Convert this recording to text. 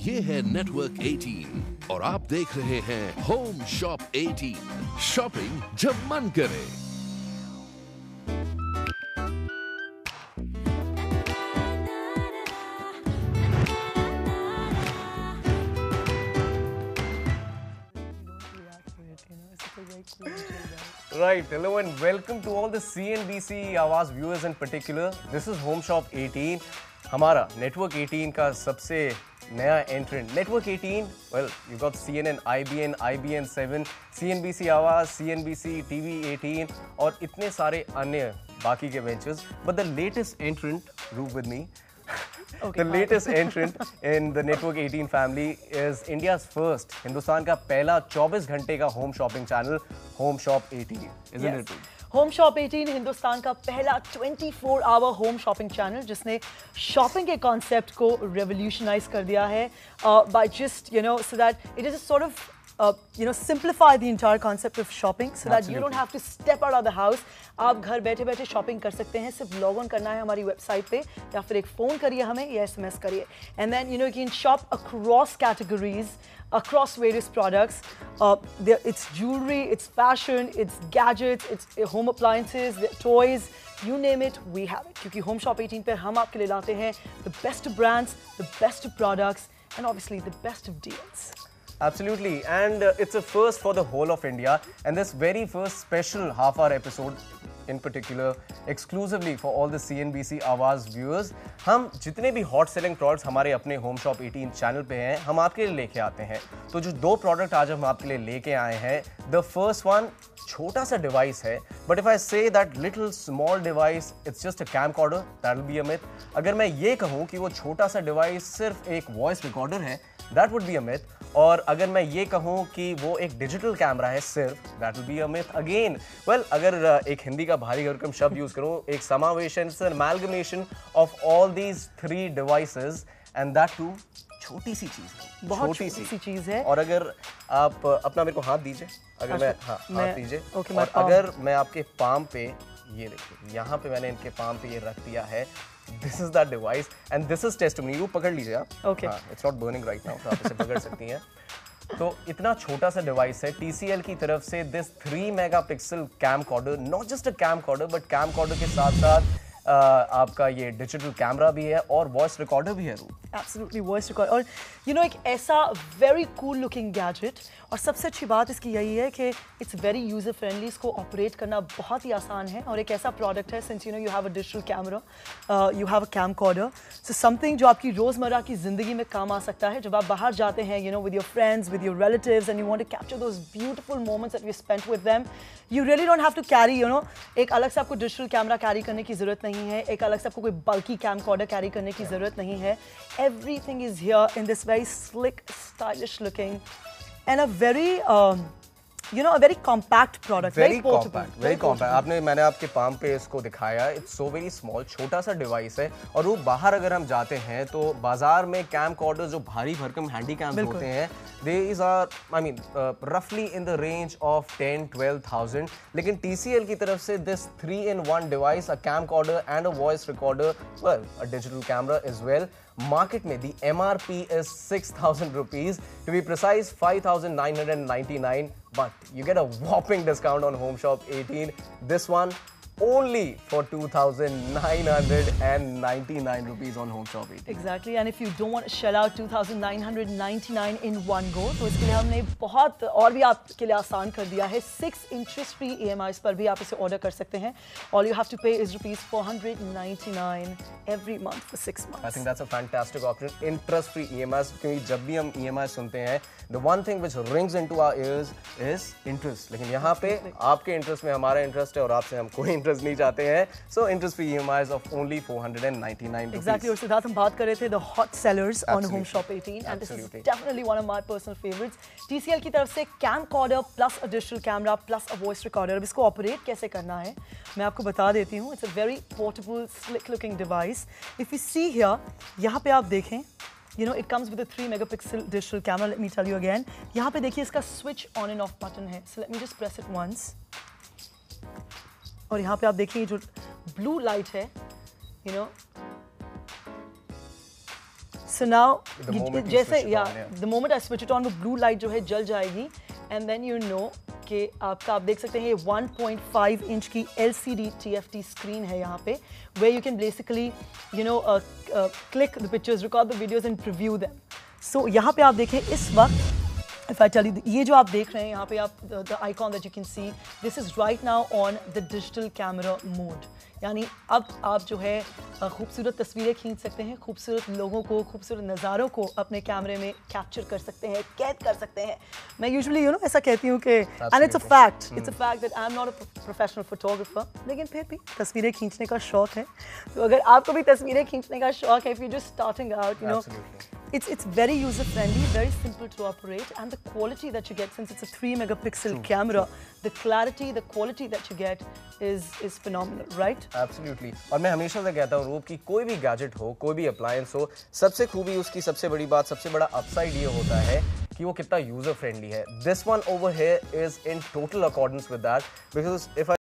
ये है नेटवर्क 18 और आप देख रहे हैं होम शॉप 18। शॉपिंग जब मन करे। Right, hello and welcome to all the CNBC Awaaz viewers in particular. This is Home Shop 18. हमारा Network 18 का सबसे नया entrant. Network 18, well, you got CNN, IBN, IBN 7, CNBC Awaaz, CNBC TV 18 और इतने सारे अन्य बाकी के ventures. But the latest entrant, Roop with me. Okay, the latest entrant in the Network 18 family is India's first, Hindustan का पहला 24 घंटे का home shopping channel, Home Shop 18, isn't it? Home shop 18 Hindustan का पहला 24 आवर होम शॉपिंग चैनल जिसने shopping के concept को revolutionise कर दिया है by just so that it is sort of simplify the entire concept of shopping so that you don't have to step out of the house. आप घर बैठे बैठे शॉपिंग कर सकते हैं, सिर्फ लॉग ऑन करना है हमारी वेबसाइट पे या फिर एक फ़ोन करिए हमें या SMS करिए and then you can shop across categories, across various products. It's jewelry, it's fashion, it's gadgets, it's home appliances, toys, you name it, we have it. क्योंकि Home Shop 18 पे हम आपके लिए लाते हैं the best of brands, the best of products and obviously the best of deals. Absolutely, and it's a first for the whole of India, and this very first special half-hour episode in particular, exclusively for all the CNBC Awaaz viewers, हम जितने भी hot selling products हमारे अपने Home Shop 18 channel पे हैं, हम आपके लिए लेके आते हैं। तो जो दो प्रोडक्ट आज हम आपके लिए लेके आए हैं, the first one छोटा सा डिवाइस है, but if I say that little small device, it's just a camcorder, that'll be a myth. अगर मैं ये कहूँ कि वो छोटा सा डिवाइस सिर्फ एक वॉइस रिकॉर्डर है, that would be a myth. और अगर मैं ये कहूँ कि वो एक डिजिटल कैमरा है सिर्फ, that will be a myth again. Well, अगर एक हिंदी का भारी भरकम शब्द यूज करूँ, एक समावेशन, it's an amalgamation of all these three devices and that too छोटी सी चीज है, बहुत छोटी सी चीज है। और अगर आप अपना मेरे को हाथ दीजिए, अगर मैं हाथ दीजिए, okay, और अगर मैं आपके पाम पे, ये देखिए यहाँ पे मैंने इनके पाम पे ये रख दिया है, this is that device and this is testimony. You पकड़ लीजिए आप, okay. It's not burning right now, तो आप इसे पकड़ सकती हैं। तो इतना छोटा सा डिवाइस है, TCL की तरफ से this 3 megapixel camcorder, not just a camcorder but camcorder के साथ साथ आपका ये डिजिटल कैमरा भी है और वॉइस रिकॉर्डर भी है। Absolutely voice record और एक ऐसा very cool looking gadget और सबसे अच्छी बात इसकी यही है कि it's very user friendly, इसको ऑपरेट करना बहुत ही आसान है और एक ऐसा प्रोडक्ट है since you have a digital camera, you have a camcorder, so something जो आपकी रोज़मर्रा की ज़िंदगी में काम आ सकता है जब आप बाहर जाते हैं with your friends, with your relatives and you want to capture those beautiful moments that you spent with them. You really don't have to carry एक अलग से आपको डिजिटल कैमरा कैरी करने की ज़रूरत नहीं है, एक अलग से आपको कोई बल्कि कैमकॉर्डर कैरी करने की ज़रूरत नहीं है। Everything is here in this very slick, stylish looking and a very a very compact product, very portable, very compact. मैंने आपके पाम पे इसको दिखाया, it's so very small, छोटा सा डिवाइस है और वो बाहर अगर हम जाते हैं तो बाजार में कैमकॉर्डर जो भारी भरकम हैंडी कैम्स होते हैं, these are roughly in the range of 10-12,000, लेकिन TCL की तरफ से this 3-in-1 device, a camcorder and a voice recorder, well, a digital camera as well. Market में the MRP is 6,000 rupees, to be precise 5,999, but you get a whopping discount on Home Shop 18. This one only for 2,999 rupees on Home Shop 18. Exactly, and if you don't want to shell out 2,999 in one go, तो इसके लिए हमने बहुत और भी आपके लिए आसान कर दिया है। 6 interest free EMIs पर भी आप इसे ऑर्डर कर सकते हैं। All you have to pay is ₹499 every month for 6 months. I think that's a fantastic option. Interest free EMIs, क्योंकि जब भी हम EMI सुनते हैं, the one thing which rings into our ears is interest. लेकिन यहाँ पे आपके इंटरेस्ट में हमारा इंटरेस्ट है और आपसे हम कोई इंटरेस्ट नहीं चाहते हैं, so interest free EMIs of only 499 rupees. Exactly, और सिद्धार्थ हम बात कर रहे थे the hot sellers on Home Shop 18 and this is definitely one of my personal favorites. TCL की तरफ से camcorder plus a digital camera plus a voice recorder. अब इसको ऑपरेट कैसे करना है मैं आपको बता देती हूँ. It's a very portable, slick looking device. If you see here, यहाँ पे आप देखें, it comes with a 3 megapixel digital camera. Let me tell you again. यहाँ पे देखिए इसका switch on and off button है. So let me just press it once. और यहाँ पे आप देखिए जो ब्लू लाइट है, So now, The moment you जैसे switch it yeah, on, yeah. the moment I switch it on, वो blue light जो है जल जाएगी, and then you know कि आप देख सकते हैं ये 1.5 इंच की LCD TFT screen है यहाँ पे, where you can basically, you know, click the pictures, record the videos and preview them. So यहाँ पे आप देखें इस वक्त, if I tell you, ये जो आप देख रहे हैं यहाँ पे आप the icon that you can see, this is right now on the digital camera mode. यानी अब आप जो है खूबसूरत तस्वीरें खींच सकते हैं, खूबसूरत लोगों को, खूबसूरत नज़ारों को अपने कैमरे में कैप्चर कर सकते हैं, कैद कर सकते हैं. मैं यूजुअली ऐसा कहती हूँ कि and it's a fact that I am not a professional photographer, लेकिन फिर भी तस्वीरें खींचने का शौक है. तो अगर आपको भी तस्वीरें खींचने का शौक है, if you just starting out, you know, it's very user friendly, very simple to operate, and the quality that you get, since it's a 3 megapixel camera, the clarity, the quality that you get is phenomenal, right? Absolutely. और मैं हमेशा से कहता हूँ रूप कि कोई भी गैजेट हो, कोई भी अप्लायंस हो, सबसे खूबी उसकी सबसे बड़ी बात, सबसे बड़ा अपसाइड ये होता है कि वो कितना यूजर फ्रेंडली है. This one over here is in total accordance with that, because if I